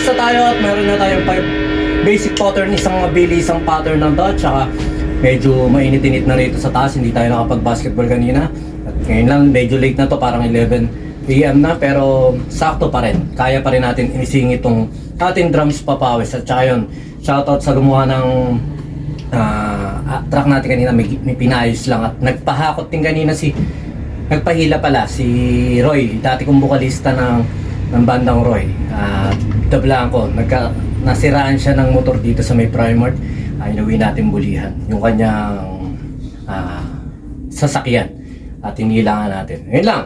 next na tayo at meron na tayong 5 basic pattern, isang mabilisang pattern ng to. Tsaka medyo mainit-init na rito sa taas, hindi tayo nakapag-basketball kanina. At ngayon lang, medyo late na to, parang 11 AM na, pero sakto pa rin. Kaya pa rin natin inising itong ating drums papawis. At tsaka yun, shoutout sa gumawa ng track natin kanina, may pinayos lang. At nagpahakot din kanina nagpahila pala si Roy, dati kong bukalista ng bandang Roy. The Blanco, nasiraan siya ng motor dito sa may Primark. Inuwi natin bulihan yung kanyang sasakyan at inilangan natin. Ngayon lang.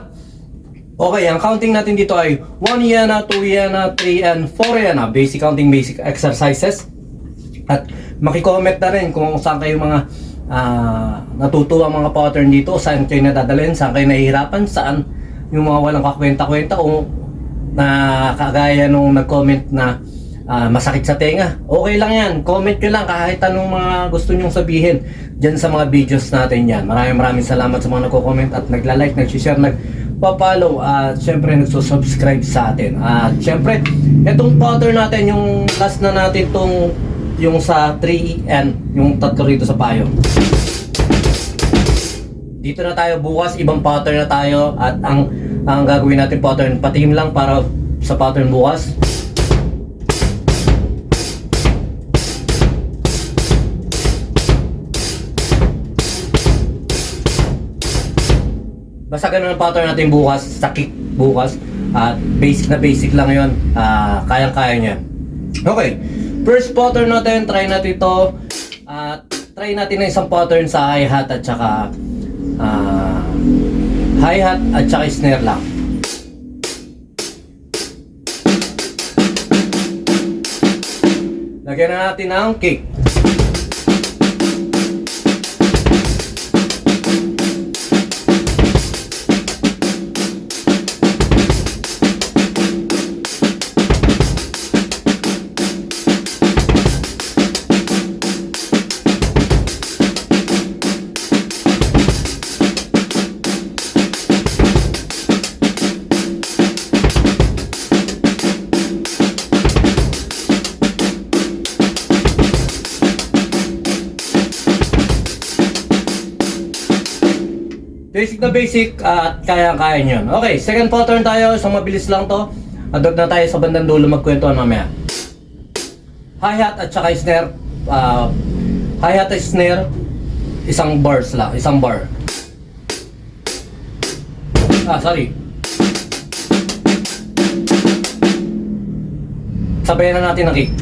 Okay, ang counting natin dito ay 1 yana, 2 yana, 3 and 4 yana. Basic counting, basic exercises. At makicomment na rin kung saan kayo mga natutuwa mga pattern dito, saan kayo nadadalhin, saan kayo nahihirapan, saan yung mga walang kakwenta-kwenta o na kagaya nung nag-comment na masakit sa tenga. Okay lang yan, comment nyo lang kahit anong mga gusto nyong sabihin dyan sa mga videos natin yan. Maraming salamat sa mga nagko-comment at nagla-like, nag-share, nagpa-follow at syempre nagsusubscribe sa atin. At syempre, itong pattern natin, yung last na natin yung sa 3N, yung tatlo rito sa payo. Dito na tayo bukas, ibang pattern na tayo at ang gagawin natin pattern, patingin lang para sa pattern bukas. Basta ganun ang pattern natin bukas, sa kick bukas. At basic na basic lang yun, kayang-kaya nyo. Okay, first pattern natin, try natin ito. Try natin na isang pattern sa hi-hat at saka hi-hat at saka snare lang. Lagyan na natin ang kick. Basic na basic at kaya-kaya nyo. Okay, second pattern tayo. Isang mabilis lang to. Adog na tayo sa bandang dulo, magkwentuhan mamaya. Hi-hat at saka snare. Hi-hat at snare, isang bars lang. Isang bar. Sorry. Sabayan na natin ang kick.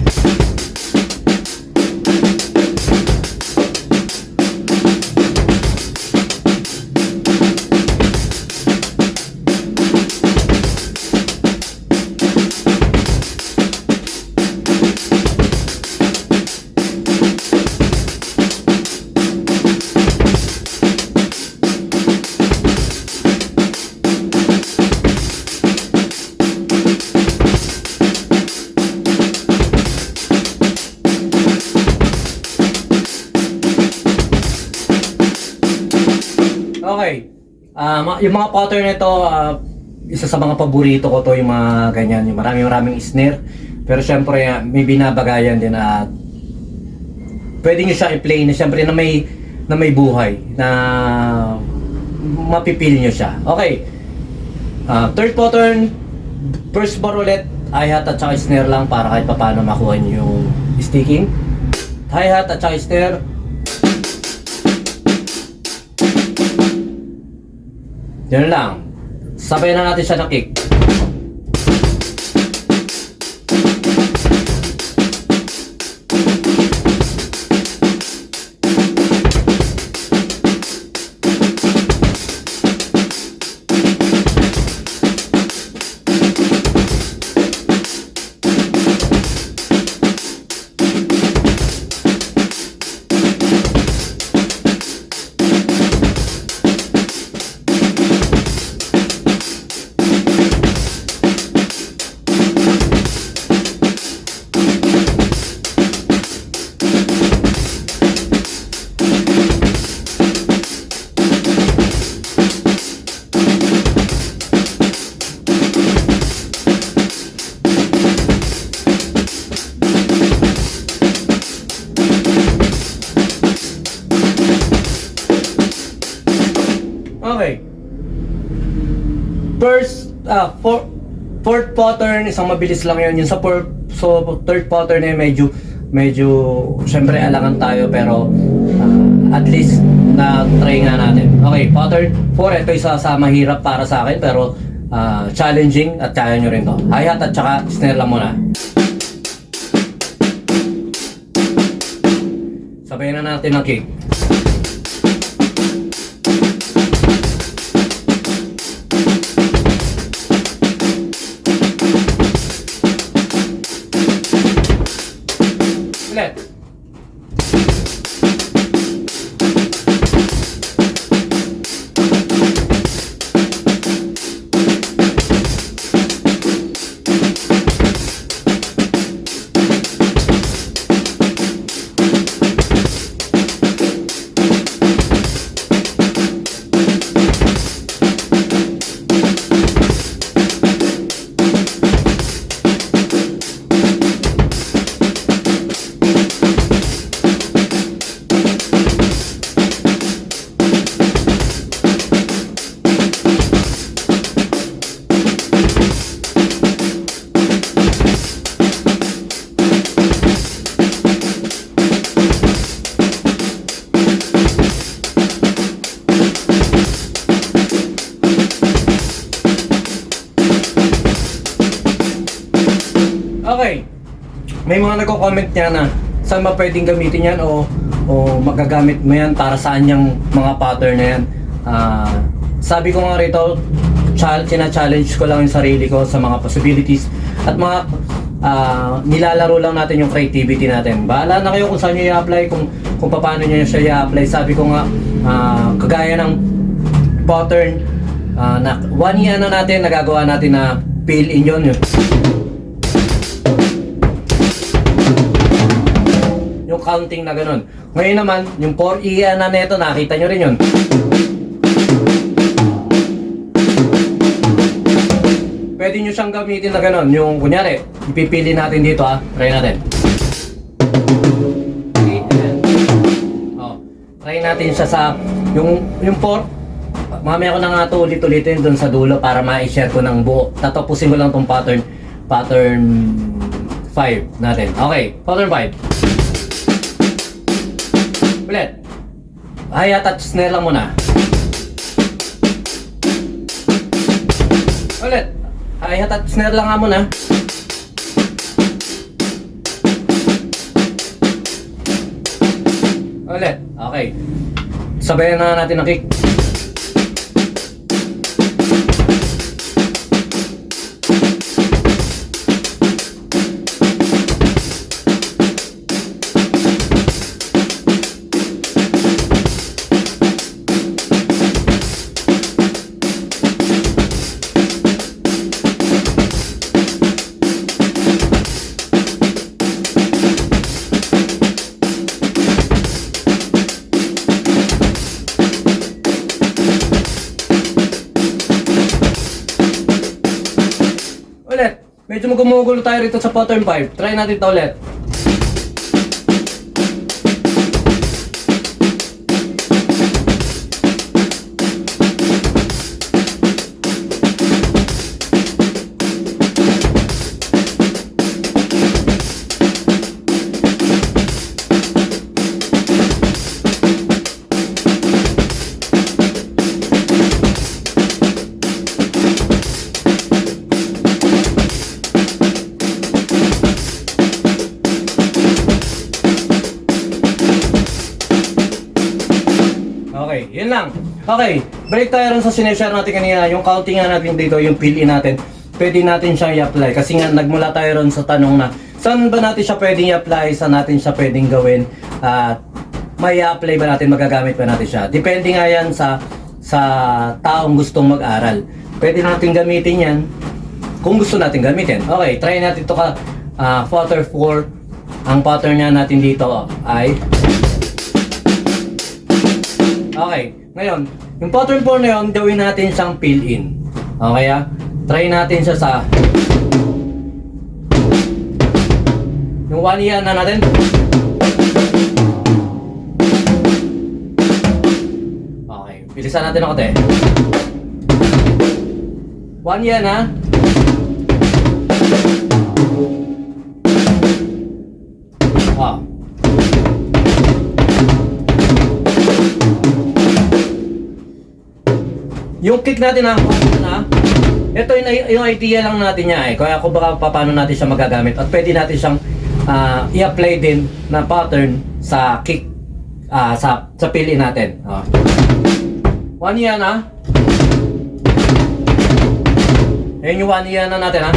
Okay. Yung mga pattern nito, isa sa mga paborito ko to, yung mga ganyan, yung maraming snare. Pero syempre, may binabagayan din at pwede nyo siya i-play na syempre na may buhay, na mapipil nyo siya. Okay. Third pattern, first bar ulit, hi-hat at saka snare lang para kahit paano makuha nyo yung sticking. Hi-hat at saka snare. Yan lang. Sabayan na natin siya ng kick. fourth pattern, isang mabilis lang yun. Yung sa third pattern na yun, medyo, syempre alangan tayo, pero at least na-try nga natin. Okay, pattern 4, ito isa sa mahirap para sa akin, pero challenging at kaya nyo rin to. Hi-hat at saka snare lang muna. Sabayin na natin ang kick. Ulit. Okay. May mga nagko-comment niya na saan ba pwedeng gamitin yan o magagamit mo yan para saan yung mga pattern na yan. Sabi ko nga rito, china-challenge ko lang yung sarili ko sa mga possibilities at mga nilalaro lang natin yung creativity natin. Bahala na kayo kung saan nyo i-apply, kung paano nyo siya i-apply. Sabi ko nga, kagaya ng pattern na 1 year na natin, nagagawa natin na fill in yun. Yung counting na ganun. Ngayon naman, yung 4E na neto, nakita nyo rin yun. Pwede nyo siyang gamitin na ganun. Yung kunyari, ipipili natin dito try natin. Try natin siya sa yung 4. Mamaya ko na nga ito ulit-ulitin dun sa dulo para ma-share ko ng buo. Tatapusin ko lang tong pattern 5 natin. Okay, pattern 5. Ulit. Hi-hat at snare lang muna. Ulit. Hi-hat at snare lang nga muna. Ulit. Okay. Sabayan na natin ang kick. Ulit. Medyo gumugulo tayo rito sa pattern 5. Try natin ito ulit. Okay, yun lang. Okay, balik tayo rin sa sineshare natin kanina. Yung counting nga natin dito, yung fill-in natin. Pwede natin siyang i-apply. Kasi nga, nagmula tayo rin sa tanong na saan ba natin siya pwedeng i-apply, saan natin siya pwedeng gawin, at may i-apply ba natin, magagamit ba natin siya. Depende nga yan sa taong gustong mag-aral. Pwede natin gamitin yan kung gusto natin gamitin. Okay, try natin ito pattern 4. Ang pattern niya natin dito ay okay, ngayon, yung pattern 4 na yun, gawin natin siyang fill-in. Okay try natin siya sa yung 1 year na natin. Okay, bilisan natin ako 1 yan ha. Ah. Yung kick natin ha, ito yung idea lang natin niya eh. Kaya kung baka paano natin siya magagamit at pwede natin siyang i-apply din na pattern sa kick sa pili natin. 1 yan ha. Ayan yung 1 yan na natin ha.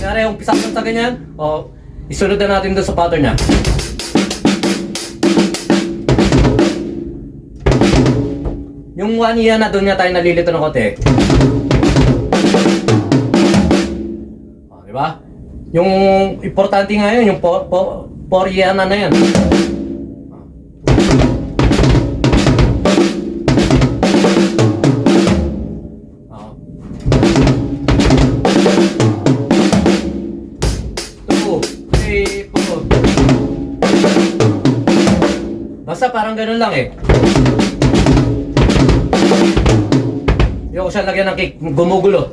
Kaya yung pisa sa ganyan, isunod na natin doon sa pattern niya. Yung 1 yan na doon nga tayo nalilito ng konti. Diba? Yung importante nga yun, yung 4 yan na yan. Basta parang ganun lang eh. Yung siya lagyan ng kick, gumugulo.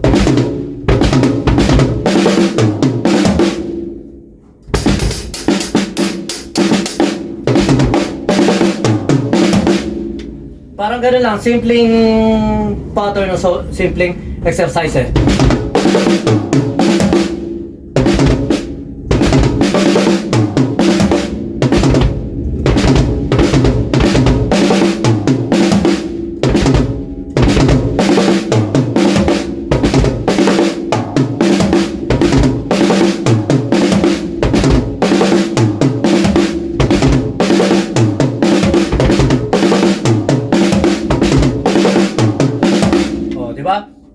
Parang ganun lang, simpleng pattern, so simpleng exercise eh.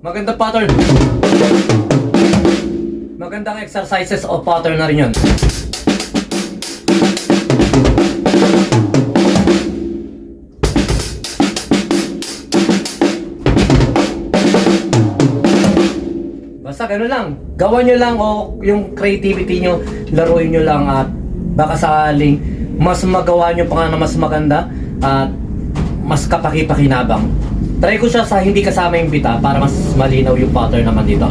Magandang pattern. Magandang exercises o pattern na rin yun. Basta gano'n lang. Gawan nyo lang o yung creativity nyo, laruin nyo lang at baka sakaling mas magawa nyo pa nga na mas maganda at mas kapaki-pakinabang. Try ko siya sa hindi kasama yung bita para mas malinaw yung pattern naman dito.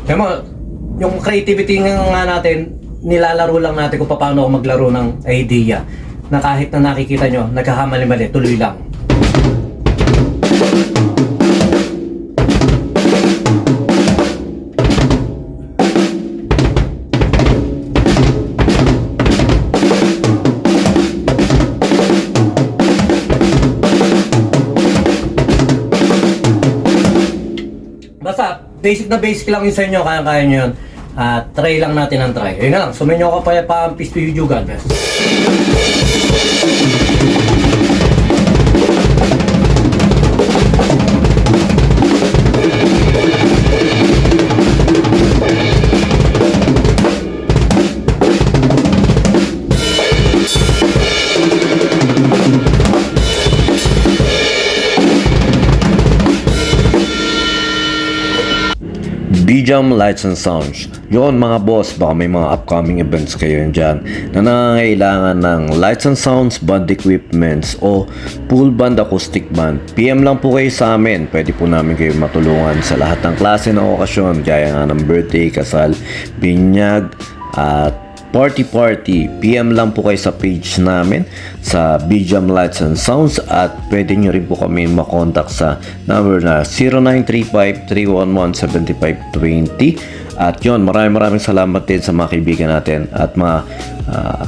Kaya mo, yung creativity nga natin, nilalaro lang natin kung paano ako maglaro ng idea. Na kahit na nakikita nyo, nagkakamali-mali, tuloy lang. Basta, basic lang yun sa inyo, kaya-kaya nyo yun. Try lang natin ang try. Ayun na lang, sumenyo ka pa ang peace to you, God bless. BJAM Lights and Sounds. Yun mga boss, baka may mga upcoming events kayo dyan na nangangailangan ng lights and sounds, band equipments o full band acoustic band. PM lang po kayo sa amin. Pwede po namin kayo matulungan sa lahat ng klase ng okasyon, gaya nga ng birthday, kasal, binyag, at party. PM lang po kayo sa page namin sa BJAM Lights and Sounds at pwede nyo rin po kami makontak sa number na 0935-311-7520. At yun, maraming salamat din sa mga kaibigan natin at mga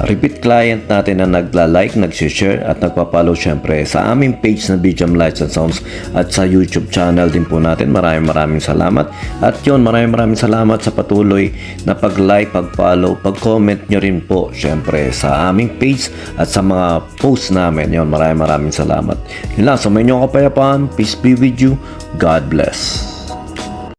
repeat client natin na nagla-like, nag-share at nagpa-follow syempre sa aming page na BJAM Lights and Sounds at sa YouTube channel din po natin. Maraming salamat. At yun, maraming salamat sa patuloy na pag-like, pag-follow, pag-comment nyo rin po syempre sa aming page at sa mga posts namin. Yun, maraming salamat. Yun lang, sa inyong kapayapaan, peace be with you. God bless.